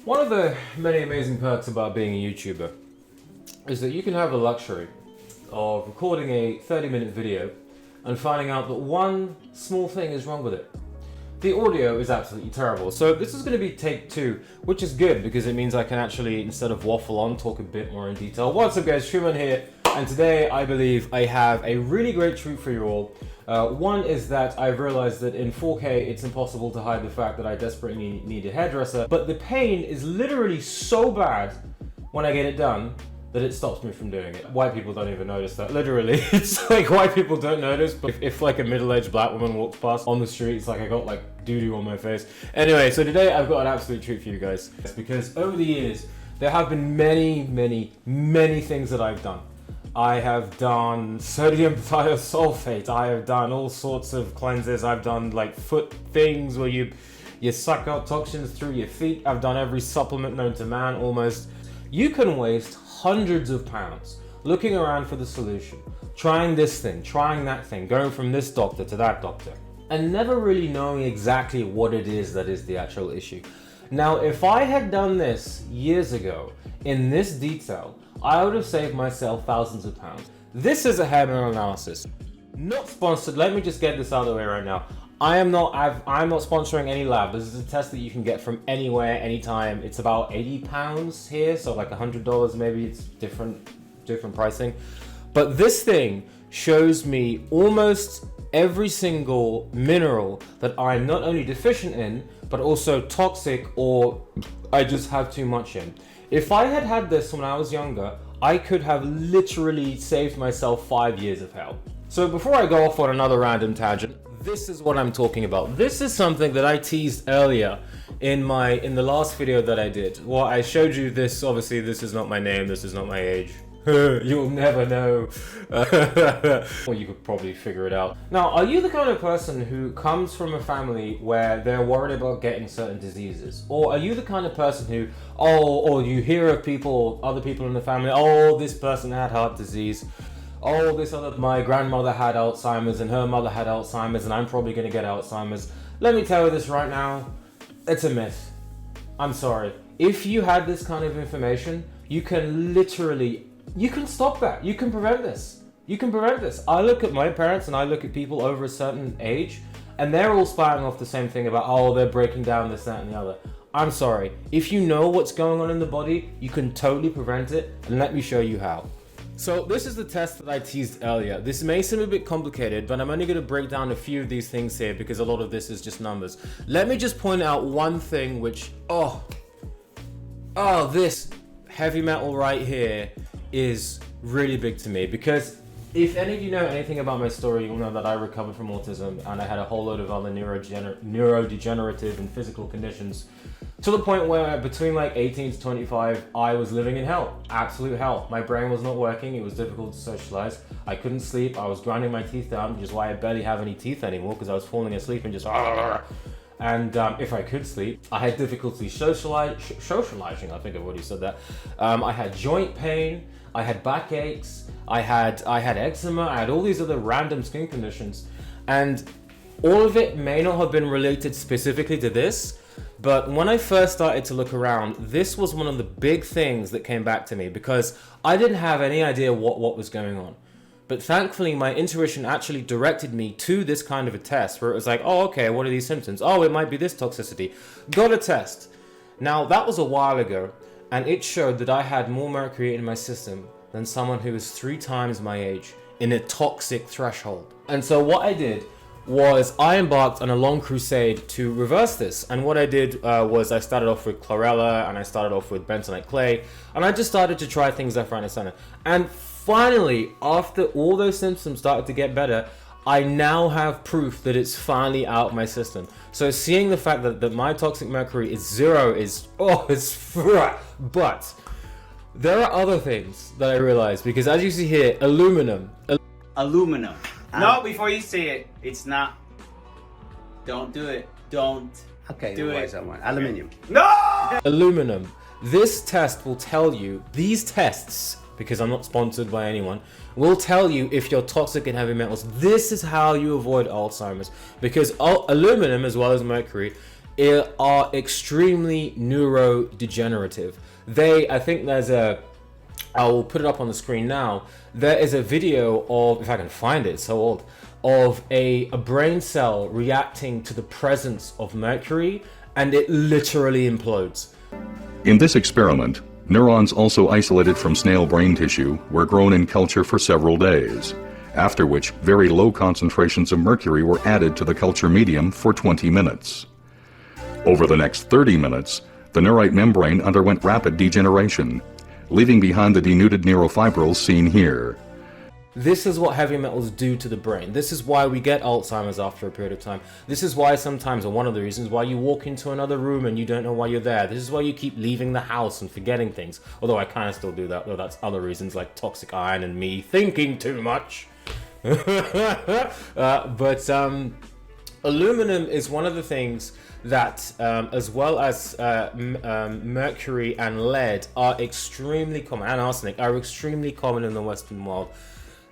One of the many amazing perks about being a YouTuber is that you can have the luxury of recording a 30-minute video and finding out that one small thing is wrong with it. The audio is absolutely terrible. So this is going to be take 2, which is good because it means I can actually, instead of waffle on, talk a bit more in detail. What's up guys, Truman here, and today I believe I have a really great treat for you all. One is that I've realized that in 4K it's impossible to hide the fact that I desperately need a hairdresser, but the pain is literally so bad when I get it done that it stops me from doing it. White people don't even notice that, literally. It's like white people don't notice, but if like a middle-aged black woman walks past on the street, it's like I got like doo-doo on my face. Anyway, so today I've got an absolute treat for you guys, because over the years there have been many things that I've done. I have done sodium thiosulfate, I have done all sorts of cleanses, I've done like foot things where you suck out toxins through your feet, I've done every supplement known to man almost. You can waste hundreds of pounds looking around for the solution, trying this thing, trying that thing, going from this doctor to that doctor, and never really knowing exactly what it is that is the actual issue. Now, if I had done this years ago in this detail, I would have saved myself thousands of pounds. This is a hair mineral analysis. Not sponsored, let me just get this out of the way right now. I'm not sponsoring any lab. This is a test that you can get from anywhere, anytime. It's about £80 here, so like $100 maybe. It's different pricing. But this thing shows me almost every single mineral that I'm not only deficient in, but also toxic or I just have too much in. If I had had this when I was younger, I could have literally saved myself 5 years of hell. So before I go off on another random tangent, this is what I'm talking about. This is something that I teased earlier in the last video that I did. Well, I showed you this. Obviously, this is not my name. This is not my age. You'll never know. Well, you could probably figure it out. Now, are you the kind of person who comes from a family where they're worried about getting certain diseases? Or are you the kind of person who, or you hear of people, other people in the family, oh, this person had heart disease. Oh, my grandmother had Alzheimer's and her mother had Alzheimer's and I'm probably gonna get Alzheimer's. Let me tell you this right now, it's a myth. I'm sorry. If you had this kind of information, you can stop that. You can prevent this. You can prevent this. I look at my parents and I look at people over a certain age and they're all spouting off the same thing about, oh, they're breaking down this, that, and the other. I'm sorry. If you know what's going on in the body, you can totally prevent it, and let me show you how. So this is the test that I teased earlier. This may seem a bit complicated, but I'm only going to break down a few of these things here because a lot of this is just numbers. Let me just point out one thing which, this heavy metal right here is really big to me, because if any of you know anything about my story, you'll know that I recovered from autism and I had a whole load of other neurodegenerative and physical conditions, to the point where between like 18 to 25, I was living in hell, absolute hell. My brain was not working, it was difficult to socialize, I couldn't sleep, I was grinding my teeth down, which is why I barely have any teeth anymore, because I was falling asleep and just and if I could sleep, I had difficulty socializing, I think I've already said that. I had joint pain, I had backaches, I had eczema, I had all these other random skin conditions, and all of it may not have been related specifically to this, but when I first started to look around, this was one of the big things that came back to me, because I didn't have any idea what was going on. But thankfully, my intuition actually directed me to this kind of a test where it was like, oh, okay, what are these symptoms? Oh, it might be this toxicity. Got a test. Now, that was a while ago, and it showed that I had more mercury in my system than someone who was 3 times my age in a toxic threshold. And so what I did was I embarked on a long crusade to reverse this. And what I did was I started off with chlorella and I started off with bentonite clay, and I just started to try things left, right, and center. And finally, after all those symptoms started to get better, I now have proof that it's finally out of my system. So seeing the fact that my toxic mercury is 0 is, but there are other things that I realized, because as you see here, aluminum. No, before you say it, it's not. Don't do it. Don't. Okay, do why it. is that one? Aluminium. No! Aluminum. This test will tell you, these tests, because I'm not sponsored by anyone, will tell you if you're toxic in heavy metals. This is how you avoid Alzheimer's, because aluminum, as well as mercury, are extremely neurodegenerative. I think there's I will put it up on the screen now. There is a video of, if I can find it, it's so old, of a brain cell reacting to the presence of mercury, and it literally implodes. In this experiment, neurons also isolated from snail brain tissue were grown in culture for several days, after which very low concentrations of mercury were added to the culture medium for 20 minutes. Over the next 30 minutes, the neurite membrane underwent rapid degeneration, leaving behind the denuded neurofibrils seen here. This is what heavy metals do to the brain. This is why we get Alzheimer's after a period of time. This is why sometimes, or one of the reasons why you walk into another room and you don't know why you're there. This is why you keep leaving the house and forgetting things. Although I kind of still do that, though that's other reasons like toxic iron and me thinking too much. But aluminum is one of the things that, as well as mercury and lead, are extremely common, and arsenic are extremely common in the Western world.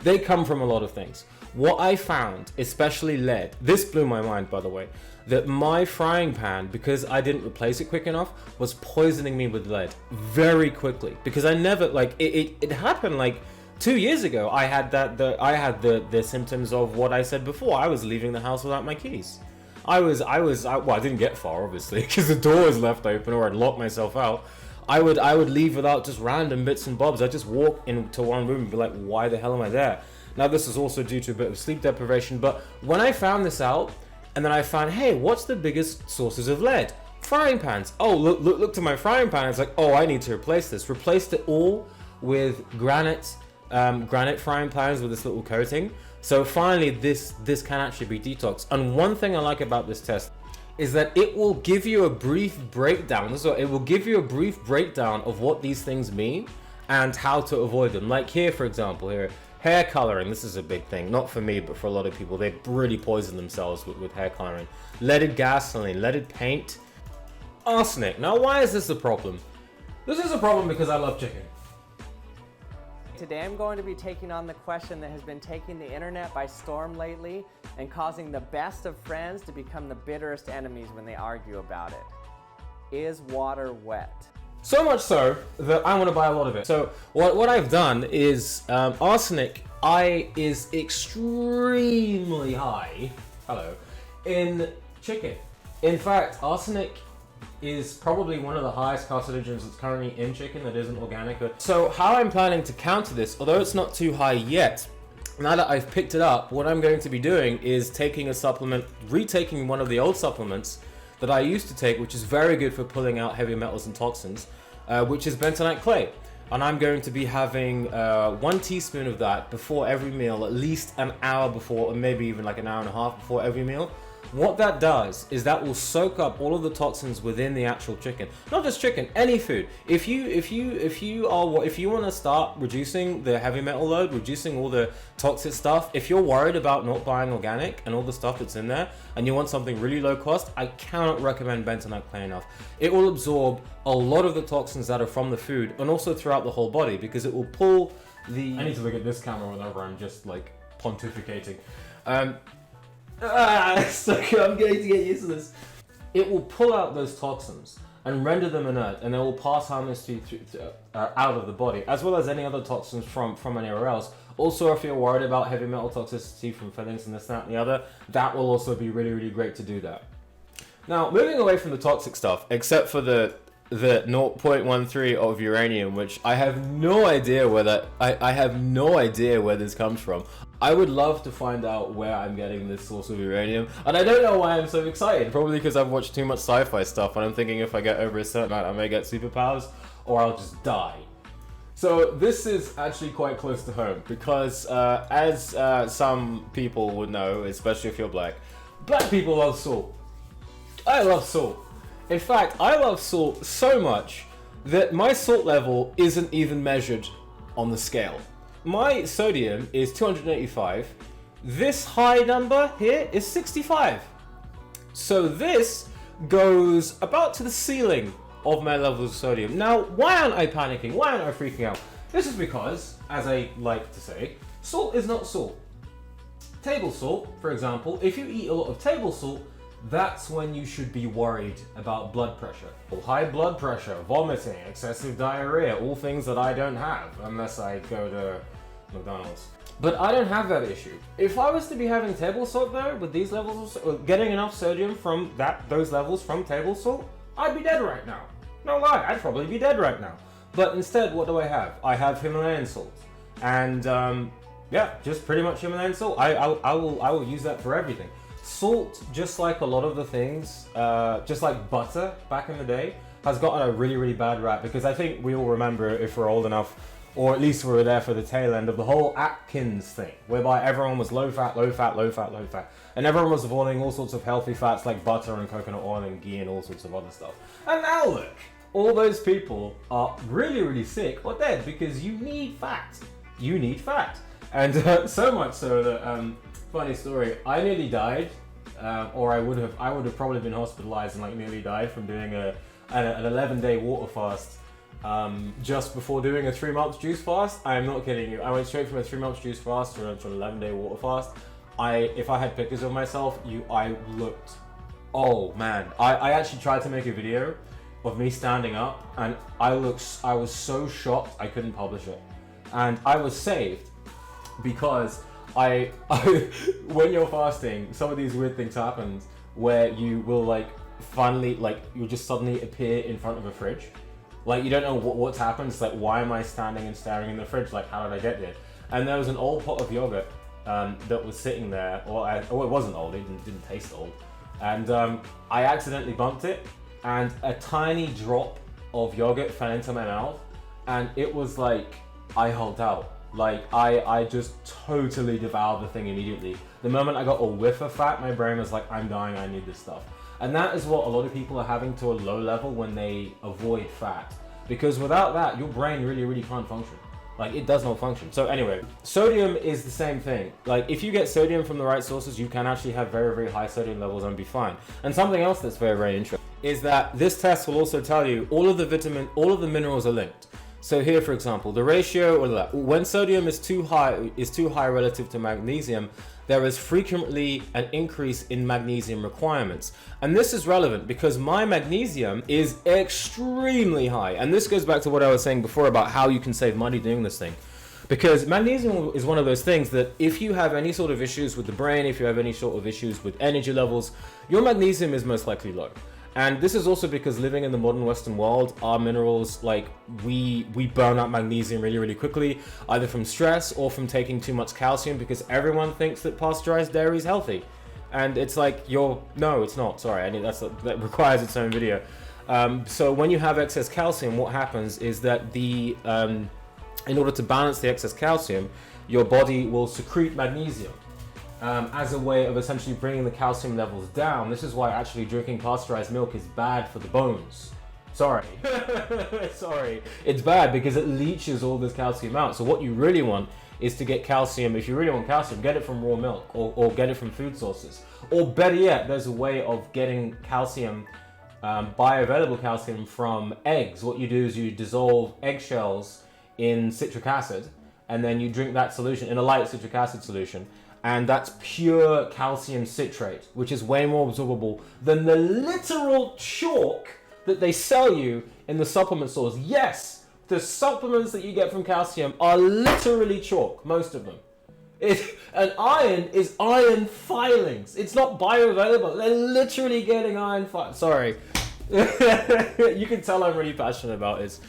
They come from a lot of things. What I found, especially lead, this blew my mind, by the way, that my frying pan, because I didn't replace it quick enough, was poisoning me with lead very quickly. Because I never, like, it happened like 2 years ago. I had the symptoms of what I said before. I was leaving the house without my keys. I didn't get far, obviously, because the door was left open or I'd locked myself out. I would leave without just random bits and bobs. I'd just walk into one room and be like, why the hell am I there? Now, this is also due to a bit of sleep deprivation, but when I found this out, and then I found, hey, what's the biggest sources of lead? Frying pans. Oh, look to my frying pan. It's like, oh, I need to replace this. Replaced it all with granite frying pans with this little coating. So finally, this can actually be detox. And one thing I like about this test is that it will give you a brief breakdown. So it will give you a brief breakdown of what these things mean and how to avoid them. Like here, for example, here, hair coloring. This is a big thing. Not for me, but for a lot of people. They really poison themselves with hair coloring. Leaded gasoline, leaded paint, arsenic. Now, why is this a problem? This is a problem because I love chicken. Today I'm going to be taking on the question that has been taking the internet by storm lately and causing the best of friends to become the bitterest enemies when they argue about it. Is water wet? So much so that I want to buy a lot of it. So what I've done is arsenic is extremely high, in chicken. In fact, arsenic is probably one of the highest carcinogens that's currently in chicken that isn't organic. So how I'm planning to counter this, although it's not too high yet, now that I've picked it up, what I'm going to be doing is taking a supplement, retaking one of the old supplements that I used to take, which is very good for pulling out heavy metals and toxins, which is bentonite clay. And I'm going to be having 1 teaspoon of that before every meal, at least an hour before, or maybe even like an hour and a half before every meal. What that does is that will soak up all of the toxins within the actual chicken. Not just chicken, any food. If you want to start reducing the heavy metal load, reducing all the toxic stuff, if you're worried about not buying organic and all the stuff that's in there, and you want something really low cost, I cannot recommend bentonite clay enough. It will absorb a lot of the toxins that are from the food and also throughout the whole body, because it will pull the... I need to look at this camera whenever I'm just like pontificating. So I'm going to get used to this. It will pull out those toxins and render them inert, and they will pass harmlessly out of the body, as well as any other toxins from anywhere else. Also, if you're worried about heavy metal toxicity from fillings and this, that, and the other, that will also be really, really great to do that. Now, moving away from the toxic stuff, except for the 0.13 of uranium, which I have no idea where I have no idea where this comes from. I would love to find out where I'm getting this source of uranium, and I don't know why I'm so excited. Probably because I've watched too much sci-fi stuff, and I'm thinking if I get over a certain amount, I may get superpowers, or I'll just die. So this is actually quite close to home, because as some people would know, especially if you're black people love salt. I love salt. In fact, I love salt so much that my salt level isn't even measured on the scale. My sodium is 285. This high number here is 65. So this goes about to the ceiling of my levels of sodium. Now, why aren't I panicking? Why aren't I freaking out? This is because, as I like to say, salt is not salt. Table salt, for example, if you eat a lot of table salt, that's when you should be worried about blood pressure. High blood pressure, vomiting, excessive diarrhea, all things that I don't have unless I go to McDonald's. But I don't have that issue. If I was to be having table salt though, with these levels, getting enough sodium from those levels from table salt, I'd be dead right now. No lie, I'd probably be dead right now. But instead, what do I have? I have Himalayan salt. And yeah, just pretty much Himalayan salt. I will use that for everything. Salt, just like a lot of the things, just like butter back in the day, has gotten a really, really bad rap, because I think we all remember, if we're old enough, or at least we were there for the tail end of the whole Atkins thing, whereby everyone was low fat, low fat, low fat, low fat. And everyone was avoiding all sorts of healthy fats like butter and coconut oil and ghee and all sorts of other stuff. And now look, all those people are really, really sick or dead because you need fat. You need fat. And so much so that, funny story, I nearly died, or I would have probably been hospitalized and like nearly died from doing an 11-day water fast. Just before doing a 3-month juice fast. I am not kidding you. I went straight from a 3-month juice fast to an 11-day water fast. If I had pictures of myself, I looked, oh man. I actually tried to make a video of me standing up, and I was so shocked I couldn't publish it. And I was saved because when you're fasting, some of these weird things happen where you will like finally, like you'll just suddenly appear in front of a fridge. Like you don't know what's happened. It's like, why am I standing and staring in the fridge? Like, how did I get there? And there was an old pot of yogurt that was sitting there, or it wasn't old. It didn't taste old. And I accidentally bumped it, and a tiny drop of yogurt fell into my mouth, and it was like I hulked out. Like I just totally devoured the thing immediately. The moment I got a whiff of fat, my brain was like, I'm dying. I need this stuff. And that is what a lot of people are having to a low level when they avoid fat. Because without that, your brain really, really can't function. Like, it does not function. So anyway, sodium is the same thing. Like, if you get sodium from the right sources, you can actually have very, very high sodium levels and be fine. And something else that's very, very interesting is that this test will also tell you all of the minerals are linked. So here, for example, the ratio, or when sodium is too high relative to magnesium, there is frequently an increase in magnesium requirements. And this is relevant because my magnesium is extremely high. And this goes back to what I was saying before about how you can save money doing this thing. Because magnesium is one of those things that if you have any sort of issues with the brain, if you have any sort of issues with energy levels, your magnesium is most likely low. And this is also because living in the modern Western world, our minerals, like we burn out magnesium really, really quickly, either from stress or from taking too much calcium, because everyone thinks that pasteurized dairy is healthy. And it's like, no, it's not. Sorry, I mean, that requires its own video. So when you have excess calcium, what happens is that in order to balance the excess calcium, your body will secrete magnesium. As a way of essentially bringing the calcium levels down. This is why actually drinking pasteurized milk is bad for the bones. Sorry. Sorry. It's bad because it leaches all this calcium out. So what you really want is to get calcium. If you really want calcium, get it from raw milk or get it from food sources. Or better yet, there's a way of getting calcium, bioavailable calcium from eggs. What you do is you dissolve eggshells in citric acid, and then you drink that solution in a light citric acid solution. And that's pure calcium citrate, which is way more absorbable than the literal chalk that they sell you in the supplement stores. Yes, the supplements that you get from calcium are literally chalk, most of them. And iron is iron filings. It's not bioavailable. They're literally getting iron filings. Sorry. You can tell I'm really passionate about this.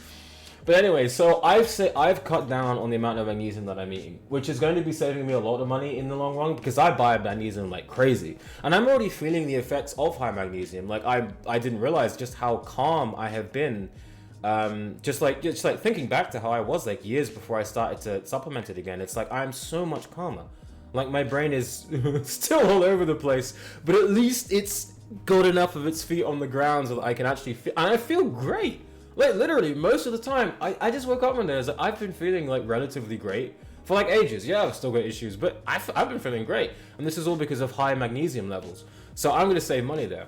But anyway, so I've cut down on the amount of magnesium that I'm eating, which is going to be saving me a lot of money in the long run because I buy magnesium like crazy. And I'm already feeling the effects of high magnesium. Like I didn't realize just how calm I have been. Just like thinking back to how I was like years before I started to supplement it again. It's like I'm so much calmer. Like my brain is still all over the place, but at least it's got enough of its feet on the ground so that I can actually feel, and I feel great. Like literally most of the time, I just woke up one day and was like, I've been feeling like relatively great for like ages. Yeah, I've still got issues, but I've been feeling great. And this is all because of high magnesium levels. So I'm going to save money there.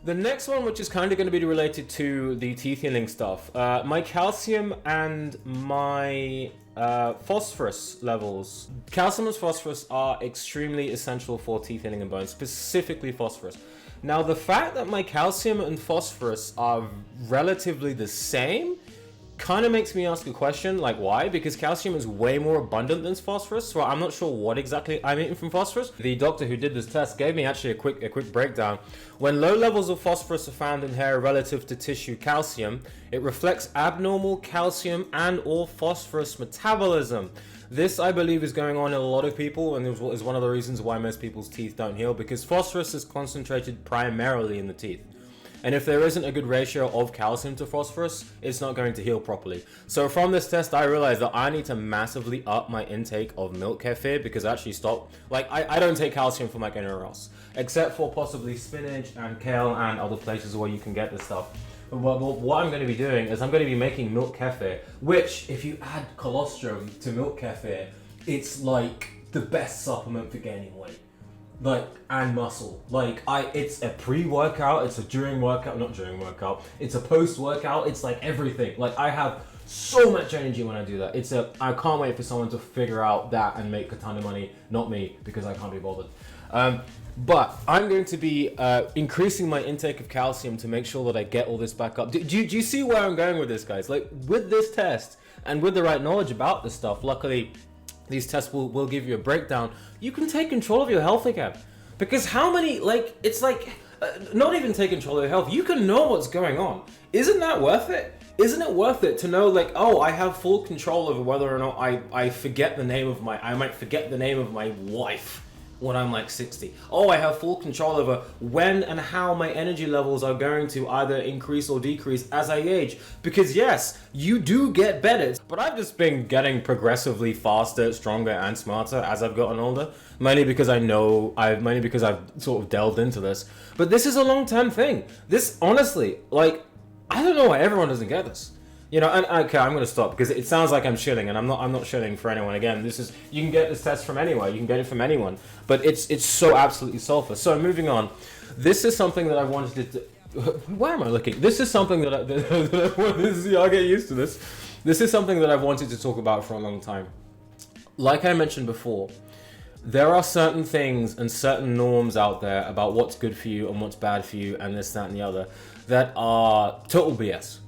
The next one, which is kind of going to be related to the teeth healing stuff, my calcium and my phosphorus levels. Calcium and phosphorus are extremely essential for teeth healing and bones, specifically phosphorus. Now, the fact that my calcium and phosphorus are relatively the same kind of makes me ask a question, like why? Because calcium is way more abundant than phosphorus, so I'm not sure what exactly I'm eating from phosphorus. The doctor who did this test gave me actually a quick breakdown. When low levels of phosphorus are found in hair relative to tissue calcium, it reflects abnormal calcium and or phosphorus metabolism. This, I believe, is going on in a lot of people, and is one of the reasons why most people's teeth don't heal, because phosphorus is concentrated primarily in the teeth. And if there isn't a good ratio of calcium to phosphorus, it's not going to heal properly. So from this test, I realized that I need to massively up my intake of milk kefir, because I actually stopped, like I don't take calcium from like anywhere else, except for possibly spinach and kale and other places where you can get this stuff. But what I'm going to be doing is I'm going to be making milk kefir, which if you add colostrum to milk kefir, it's like the best supplement for gaining weight. Like, and muscle. Like, it's a pre-workout, it's a during workout, not during workout, it's a post-workout, it's like everything. Like, I have so much energy when I do that. I can't wait for someone to figure out that and make a ton of money, not me, because I can't be bothered. But I'm going to be increasing my intake of calcium to make sure that I get all this back up. Do you see where I'm going with this, guys? Like, with this test, and with the right knowledge about this stuff, luckily, these tests will give you a breakdown. You can take control of your health again. Because how many, like, it's like, not even take control of your health. You can know what's going on. Isn't that worth it? Isn't it worth it to know, like, oh, I have full control over whether or not I forget the name of I might forget the name of my wife when I'm like 60. Oh, I have full control over when and how my energy levels are going to either increase or decrease as I age. Because yes, you do get better, but I've just been getting progressively faster, stronger, and smarter as I've gotten older. Mainly because I've sort of delved into this. But this is a long-term thing. This, honestly, like, I don't know why everyone doesn't get this. You know, and okay, I'm gonna stop because it sounds like I'm shilling, and I'm not shilling for anyone. Again, you can get this test from anywhere, you can get it from anyone, but it's so absolutely sulfur. So moving on, this is something that I wanted to. Where am I looking? This is something that I'll get used to this. This is something that I've wanted to talk about for a long time. Like I mentioned before, there are certain things and certain norms out there about what's good for you and what's bad for you, and this, that, and the other, that are total BS.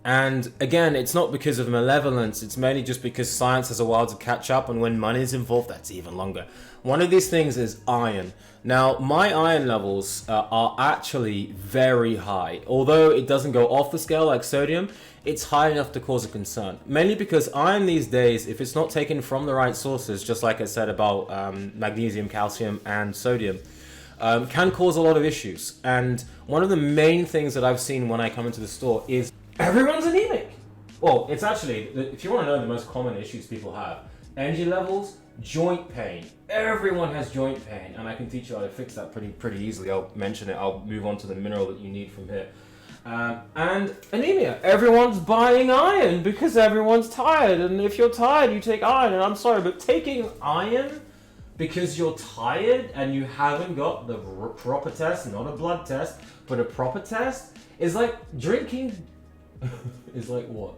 And again, it's not because of malevolence, it's mainly just because science has a while to catch up, and when money is involved, that's even longer. One of these things is iron. Now, my iron levels are actually very high. Although it doesn't go off the scale like sodium, it's high enough to cause a concern. Mainly because iron these days, if it's not taken from the right sources, just like I said about magnesium, calcium, and sodium, can cause a lot of issues. And one of the main things that I've seen when I come into the store is everyone's anemic. Well, it's actually, if you want to know the most common issues people have, energy levels, joint pain. Everyone has joint pain, and I can teach you how to fix that pretty easily. I'll mention it. I'll move on to the mineral that you need from here. And anemia. Everyone's buying iron because everyone's tired, and if you're tired, you take iron. And I'm sorry, but taking iron because you're tired and you haven't got the proper test, not a blood test, but a proper test, is like drinking. Is like what?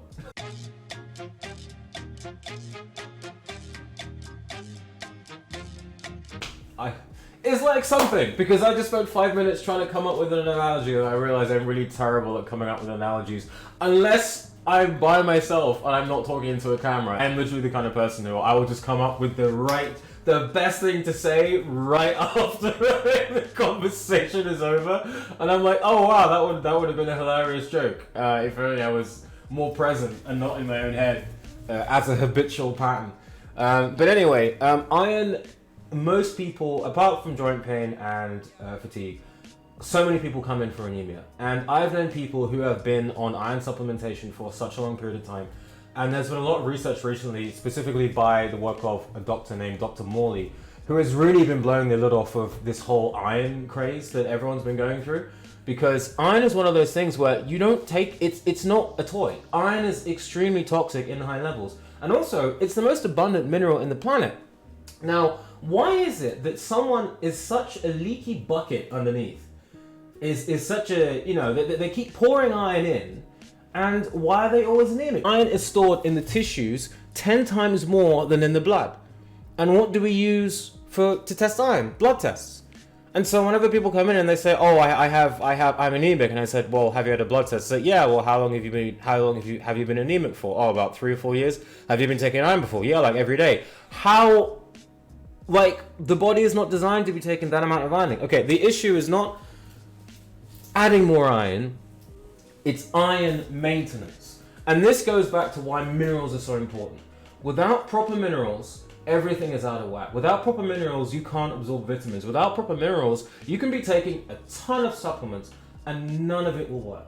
It's like something, because I just spent 5 minutes trying to come up with an analogy, and I realized I'm really terrible at coming up with analogies. Unless I'm by myself and I'm not talking into a camera. I'm literally the kind of person who I will just come up with the best thing to say right after the conversation is over, and I'm like, oh wow, that would have been a hilarious joke if only I was more present and not in my own head as a habitual pattern. But anyway, iron. Most people, apart from joint pain and fatigue, so many people come in for anemia. And I've known people who have been on iron supplementation for such a long period of time. And there's been a lot of research recently, specifically by the work of a doctor named Dr. Morley, who has really been blowing the lid off of this whole iron craze that everyone's been going through. Because iron is one of those things where you don't take, it's not a toy. Iron is extremely toxic in high levels. And also, it's the most abundant mineral in the planet. Now, why is it that someone is such a leaky bucket underneath? Is such a, you know, they keep pouring iron in, and why are they always anemic? Iron is stored in the tissues 10 times more than in the blood. And what do we use to test iron? Blood tests. And so whenever people come in and they say, "Oh, I'm anemic," and I said, "Well, have you had a blood test?" So yeah, well, how long have you been anemic for? Oh, about 3 or 4 years. Have you been taking iron before? Yeah, like every day. How? Like, the body is not designed to be taking that amount of iron. Okay, the issue is not adding more iron, it's iron maintenance. And this goes back to why minerals are so important. Without proper minerals, everything is out of whack. Without proper minerals, you can't absorb vitamins. Without proper minerals, you can be taking a ton of supplements and none of it will work.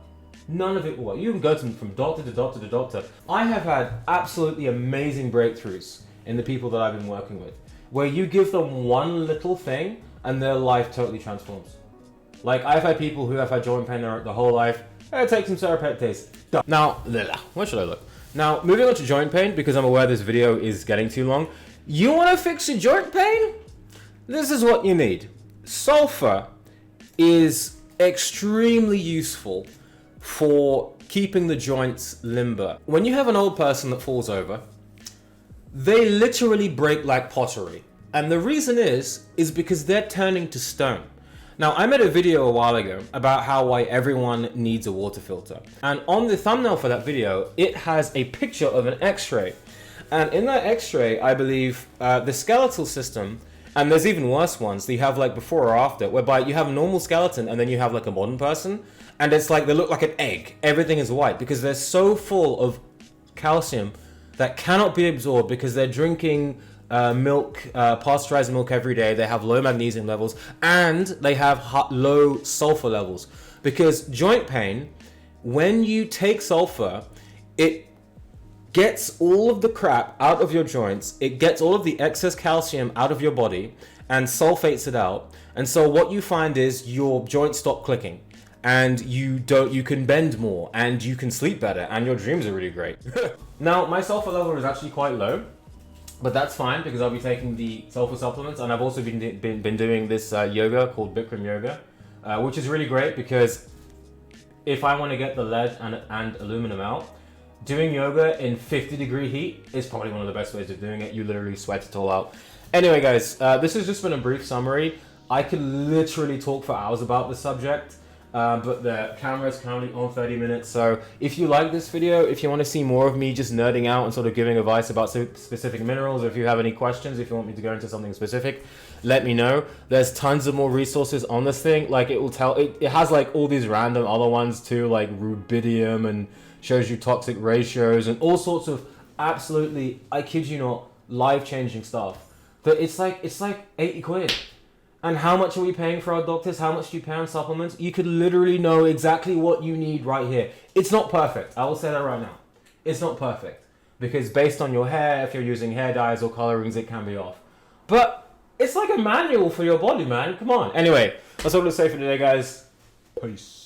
None of it will work. You can go from doctor to doctor to doctor. I have had absolutely amazing breakthroughs in the people that I've been working with, where you give them one little thing and their life totally transforms. Like, I've had people who have had joint pain their whole life. Take some serapeptase. Done. Now, where should I look? Now, moving on to joint pain, because I'm aware this video is getting too long. You want to fix your joint pain? This is what you need. Sulfur is extremely useful for keeping the joints limber. When you have an old person that falls over, they literally break like pottery. And the reason is because they're turning to stone. Now, I made a video a while ago about why everyone needs a water filter. And on the thumbnail for that video, it has a picture of an x-ray. And in that x-ray, I believe the skeletal system, and there's even worse ones, you have like before or after, whereby you have a normal skeleton and then you have like a modern person. And it's like, they look like an egg. Everything is white because they're so full of calcium that cannot be absorbed because they're drinking milk, pasteurized milk every day. They have low magnesium levels and they have low sulfur levels. Because joint pain, when you take sulfur, it gets all of the crap out of your joints. It gets all of the excess calcium out of your body and sulfates it out. And so what you find is your joints stop clicking and you can bend more and you can sleep better and your dreams are really great. Now, my sulfur level is actually quite low. But that's fine because I'll be taking the sulfur supplements, and I've also been doing this yoga called Bikram yoga, which is really great because if I want to get the lead and aluminum out, doing yoga in 50-degree heat is probably one of the best ways of doing it. You literally sweat it all out. Anyway, guys, this has just been a brief summary. I could literally talk for hours about this subject. But the camera is currently on 30 minutes. So if you like this video, if you want to see more of me just nerding out and sort of giving advice about specific minerals, or if you have any questions, if you want me to go into something specific, let me know. There's tons of more resources on this thing. Like it has like all these random other ones too, like rubidium, and shows you toxic ratios and all sorts of absolutely, I kid you not, life-changing stuff. But it's like 80 quid. And how much are we paying for our doctors? How much do you pay on supplements? You could literally know exactly what you need right here. It's not perfect. I will say that right now. It's not perfect. Because based on your hair, if you're using hair dyes or colorings, it can be off. But it's like a manual for your body, man. Come on. Anyway, that's all to say for today, guys. Peace.